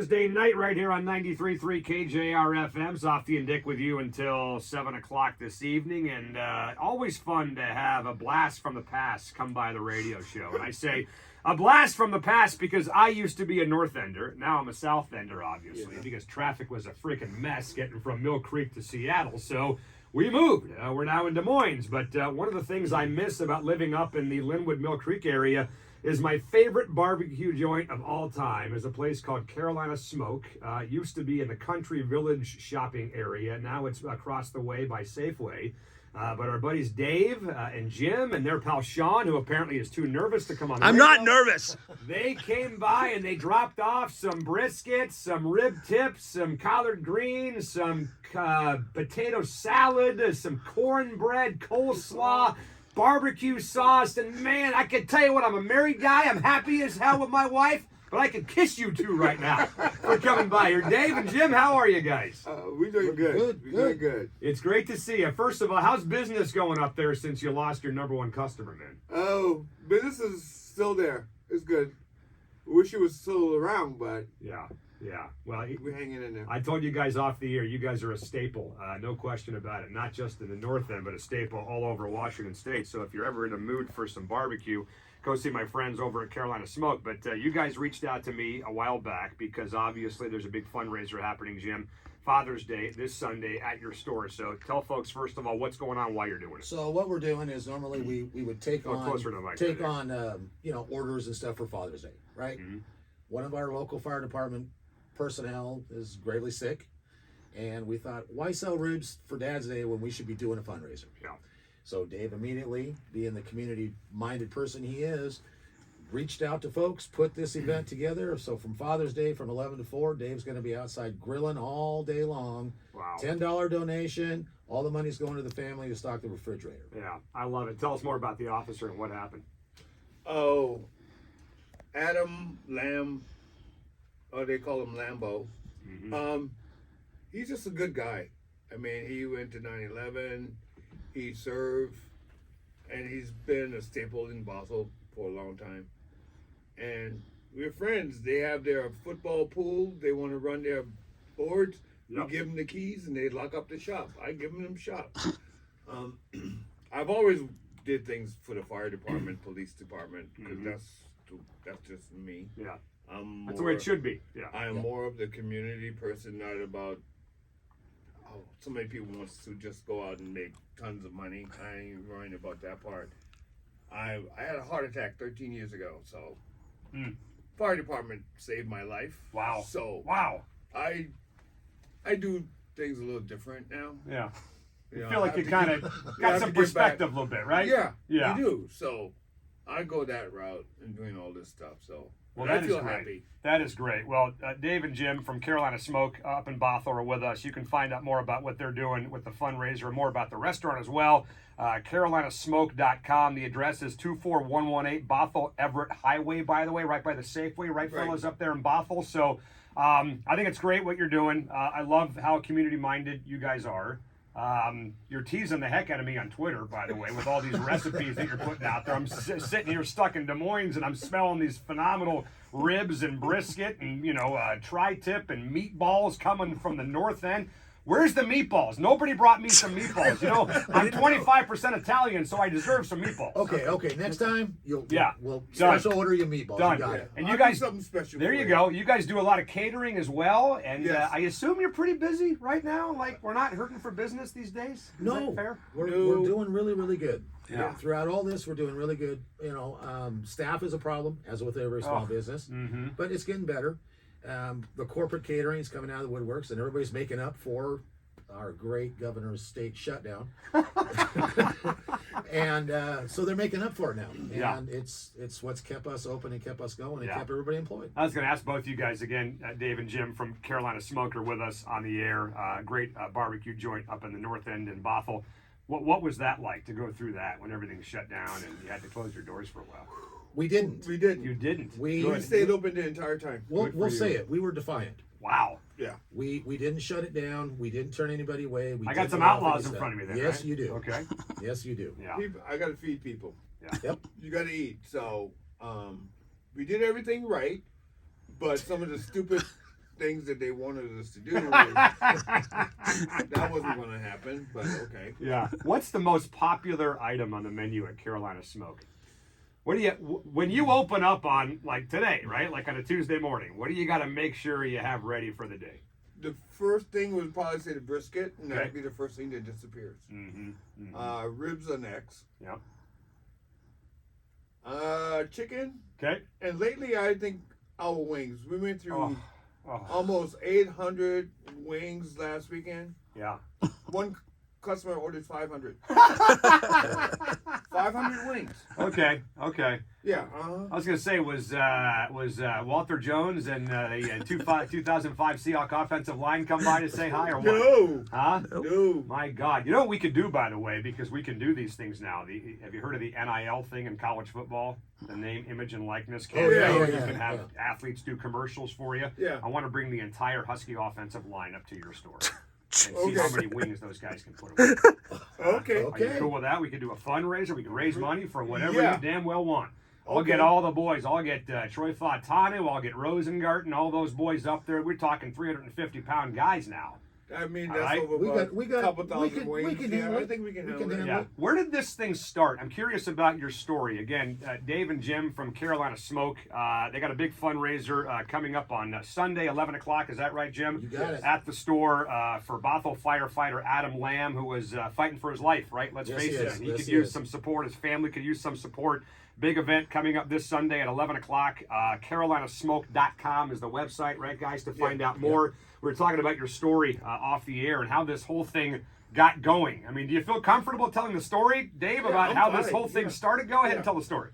Thursday night right here on 93.3 KJR FM. Softy and Dick with you until 7 o'clock this evening. And always fun to have a blast from the past come by the radio show. And I say a blast from the past because I used to be a North Ender. Now I'm a South Ender, obviously, because traffic was a freaking mess getting from Mill Creek to Seattle. So we moved. We're now in Des Moines. But one of the things I miss about living up in the Linwood Mill Creek area is my favorite barbecue joint of all time is a place called Carolina Smoke. Used to be in the Country Village shopping area. Now it's across the way by Safeway. But our buddies Dave and Jim and their pal Sean, who apparently is too nervous to come on the I'm radio, not nervous. They came by and they dropped off some briskets, some rib tips, some collard greens, some potato salad, some cornbread, coleslaw, barbecue sauce, and man, I can tell you what, I'm a married guy. I'm happy as hell with my wife, but I could kiss you two right now for coming by here. Dave and Jim, how are you guys? We're doing good. We're doing good. It's great to see you. First of all, how's business going up there since you lost your number one customer, man? Oh, business is still there. It's good. Wish it was still around, but Yeah. Well, we're hanging in there. I told you guys off the air, you guys are a staple, no question about it. Not just in the North End, but a staple all over Washington State. So if you're ever in a mood for some barbecue, go see my friends over at Carolina Smoke. But you guys reached out to me a while back because obviously there's a big fundraiser happening, Jim. Father's Day this Sunday at your store. So tell folks first of all what's going on while you're doing it. So what we're doing is normally we would take closer to the mic, orders and stuff for Father's Day, right? Mm-hmm. One of our local fire department personnel is gravely sick, and we thought, why sell ribs for Dad's Day when we should be doing a fundraiser? Yeah. So Dave immediately, being the community-minded person he is, reached out to folks, put this event together. So from Father's Day, from 11 to 4, Dave's going to be outside grilling all day long. Wow. $10 donation. All the money's going to the family to stock the refrigerator. Yeah, I love it. Tell us more about the officer and what happened. Oh, Adam Lamb, or they call him Lambo. Mm-hmm. He's just a good guy. I mean, he went to 9/11. He served, and he's been a staple in Bothell for a long time. And we're friends. They have their football pool. They want to run their boards. Yep. We give them the keys, and they lock up the shop. I give them shop. I've always did things for the fire department, police department, because that's just me. Yeah. That's the way it should be. Yeah. I am more of the community person, not about. Oh, so many people wants to just go out and make tons of money. I ain't worrying about that part. I had a heart attack 13 years ago, so fire department saved my life. Wow. So wow. I do things a little different now. Yeah. You know, feel like I you have kind to of give- got have some to give perspective back. a little bit, right? Yeah, Yeah. you do. So I go that route and doing all this stuff. So Well, I that feel is great. happy. That is great. Well, Dave and Jim from Carolina Smoke up in Bothell are with us. You can find out more about what they're doing with the fundraiser and more about the restaurant as well. CarolinaSmoke.com. The address is 24118 Bothell Everett Highway, by the way, right by the Safeway, right, fellas, up there in Bothell. So I think it's great what you're doing. I love how community-minded you guys are. You're teasing the heck out of me on Twitter, by the way, with all these recipes that you're putting out there. I'm sitting here stuck in Des Moines, and I'm smelling these phenomenal ribs and brisket and, tri-tip and meatballs coming from the North End. Where's the meatballs? Nobody brought me some meatballs. I'm 25% Italian, so I deserve some meatballs. Okay. Next time, we'll Done. special order you meatballs. Done. You got it. And I'll you do guys, something special. there for you go. You guys do a lot of catering as well, and Yes. I assume you're pretty busy right now. Like, we're not hurting for business these days. Is No, that fair? we're No. doing really, really good. Yeah. Throughout all this, we're doing really good. Staff is a problem, as with every small business, but it's getting better. The corporate catering is coming out of the woodworks, and everybody's making up for our great governor's state shutdown. And so they're making up for it now. Yeah. And it's what's kept us open and kept us going and Yeah. kept everybody employed. I was going to ask both you guys again, Dave and Jim from Carolina Smoke are with us on the air. Great barbecue joint up in the North End in Bothell. What was that like to go through that when everything shut down and you had to close your doors for a while? We didn't. We didn't. You didn't. We We stayed open the entire time. We'll say it. We were defiant. Wow. Yeah. We didn't shut it down. We didn't turn anybody away. I got some outlaws in front of me then. Yes, right? you do. Okay. Yes, you do. Yeah. People, I gotta feed people. Yep. You gotta eat. So we did everything right, but some of the stupid things that they wanted us to do. That wasn't going to happen, but okay. Yeah. What's the most popular item on the menu at Carolina Smoke? What do you when you open up on like today, right? Like on a Tuesday morning, what do you got to make sure you have ready for the day? The first thing would probably say the brisket, and Okay. that'd be the first thing that disappears. Ribs are next. Yeah. Chicken, Okay. and lately I think our wings. We went through Oh. almost 800 wings last weekend. Yeah. One customer ordered 500. 500 wings. Okay. Yeah. I was gonna say was Walter Jones and the 2005 Seahawk offensive line come by to say hi or what? No. Huh? No. My God! You know what we could do, by the way, because we can do these things now. Have you heard of the NIL thing in college football? The name, image, and likeness campaign. yeah, You can have athletes do commercials for you. Yeah. I want to bring the entire Husky offensive line up to your store and see Okay. how many wings those guys can put away. Okay. Are you cool with that? We could do a fundraiser. We can raise money for whatever Yeah. you damn well want. I'll Okay. get all the boys. I'll get Troy Fontanu. I'll get Rosengarten. All those boys up there. We're talking 350-pound guys now. I mean, All that's right. over We about got a couple thousand we wings. can Yeah, handle I it. think we can We handle can it. handle Yeah. Where did this thing start? I'm curious about your story. Again, Dave and Jim from Carolina Smoke. They got a big fundraiser coming up on Sunday, 11 o'clock. Is that right, Jim? You got it. At the store for Bothell firefighter Adam Lamb, who was fighting for his life, right? Let's Yes, face he it. is. He Yes, could he use is. some support. His family could use some support. Big event coming up this Sunday at 11 o'clock. CarolinaSmoke.com is the website, right, guys, to find out more. We were talking about your story off the air and how this whole thing got going. I mean, do you feel comfortable telling the story, Dave, about I'm how this fine. whole thing Yeah. started? Go ahead Yeah. and tell the story.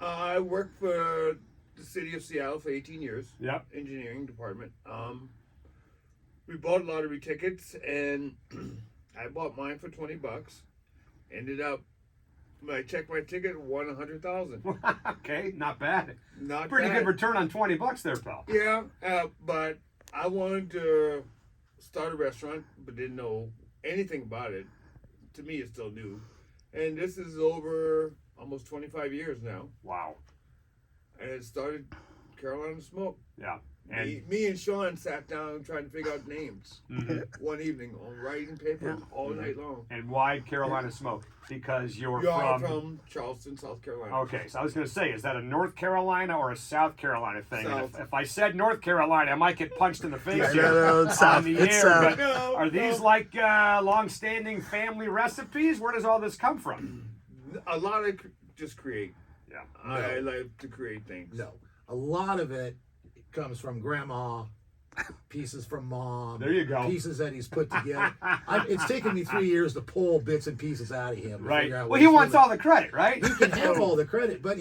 I worked for the city of Seattle for 18 years. Yep. Engineering department. We bought lottery tickets, and I bought mine for $20. Ended up, when I checked my ticket, won 100,000. Okay, not bad. Not Pretty bad. good return on $20 there, pal. Yeah, but I wanted to start a restaurant, but didn't know anything about it. To me, it's still new. And this is over almost 25 years now. Wow. And it started Carolina Smoke. Yeah. And Me and Sean sat down trying to figure out names Mhm. one evening on writing paper all night long. and why Carolina Smoke? Because you're You're from. from Charleston, South Carolina. Okay, so I was going to say, is that a North Carolina or a South Carolina thing? And South. if I said North Carolina, I might get punched in the face here No, it's on South. the It's air. South. But No, are these no. like long-standing family recipes? Where does all this come from? A lot of just create. Yeah. I like to create things. No, a lot of it comes from grandma, pieces from mom. There you go. Pieces that he's put together. It's taken me 3 years to pull bits and pieces out of him. To Right. figure out Well, what he he's wants really- all the credit, right? He can have all the credit, but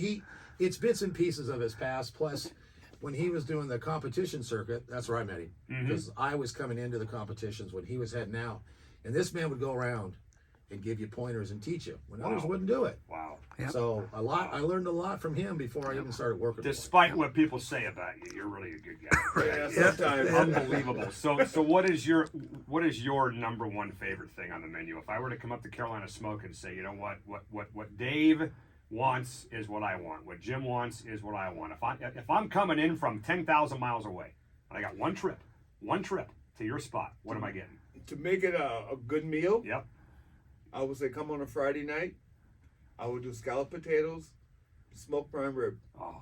it's bits and pieces of his past. Plus, when he was doing the competition circuit, that's where I met him. Because I was coming into the competitions when he was heading out. And this man would go around and give you pointers and teach you when others Wow. wouldn't do it. Wow. Yep. So I learned a lot from him before I even started working. for him. Despite what people say about you, you're really a good guy. Yeah, sometimes. Unbelievable. So what is your number one favorite thing on the menu? If I were to come up to Carolina Smoke and say, you know what Dave wants is what I want. What Jim wants is what I want. If I'm coming in from 10,000 miles away, and I got one trip to your spot, what am I getting? To make it a good meal, Yep. I would say come on a Friday night. I would do scalloped potatoes, smoked prime rib Oh,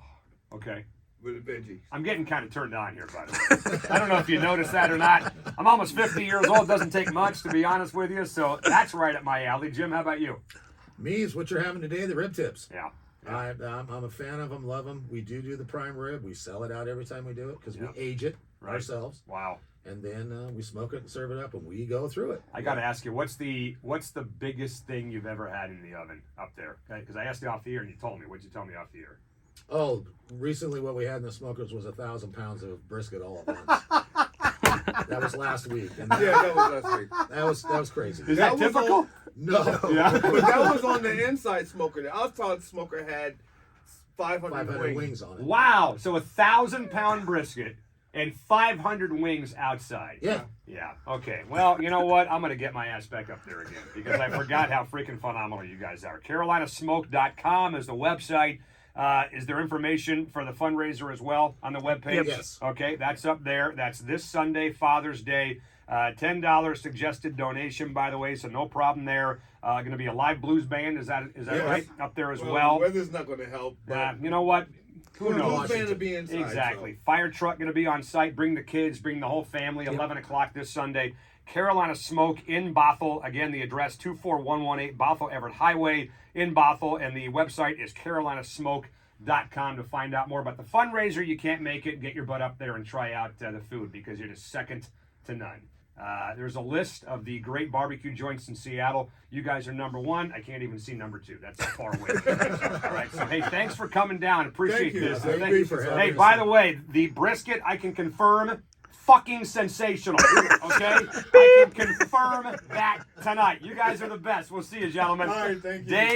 okay. with a veggie. I'm getting kind of turned on here, by the way. I don't know if you noticed that or not. I'm almost 50 years old. Doesn't take much, to be honest with you. So that's right up my alley. Jim, how about you? Me is what you're having today, the rib tips. Yeah. I'm a fan of them, love them. We do the prime rib. We sell it out every time we do it because Yeah. we age it Right. ourselves. Wow. And then we smoke it and serve it up, and we go through it. I got to ask you, what's the biggest thing you've ever had in the oven up there? Because I asked you off the air and you told me. What'd you tell me off the air? Oh, recently what we had in the smokers was 1,000 pounds of brisket all at once. That was last week, and Yeah, that was last week. that was crazy. Is That that, was typical? all- No, Yeah. But that was on the inside smoker. The outside smoker had 500, 500 wings on it. Wow. So 1,000-pound brisket and 500 wings outside. Yeah. Yeah. Okay. Well, you know what? I'm going to get my ass back up there again because I forgot how freaking phenomenal you guys are. CarolinaSmoke.com is the website. Is there information for the fundraiser as well on the webpage? Yes. Okay, that's up there. That's this Sunday, Father's Day. $10 suggested donation, by the way, so no problem there. Going to be a live blues band. Is that Yes. right? Up there as well. The weather's not going to help. But You know what? Who the knows? blues band will be inside. Exactly. So. Fire truck going to be on site. Bring the kids. Bring the whole family. 11 o'clock this Sunday. Carolina Smoke in Bothell. Again, the address 24118 Bothell Everett Highway in Bothell, and the website is carolinasmoke.com to find out more about the fundraiser. You can't make it. Get your butt up there and try out the food because it is second to none. There's a list of the great barbecue joints in Seattle. You guys are number one. I can't even see number two. That's how far away. All right. So, hey, thanks for coming down. Appreciate Thank you. this. Thank you for having Hey, us. by the way, the brisket, I can confirm, fucking sensational. Okay? I can confirm that tonight. You guys are the best. We'll see you, gentlemen. All right, thank you. Dave.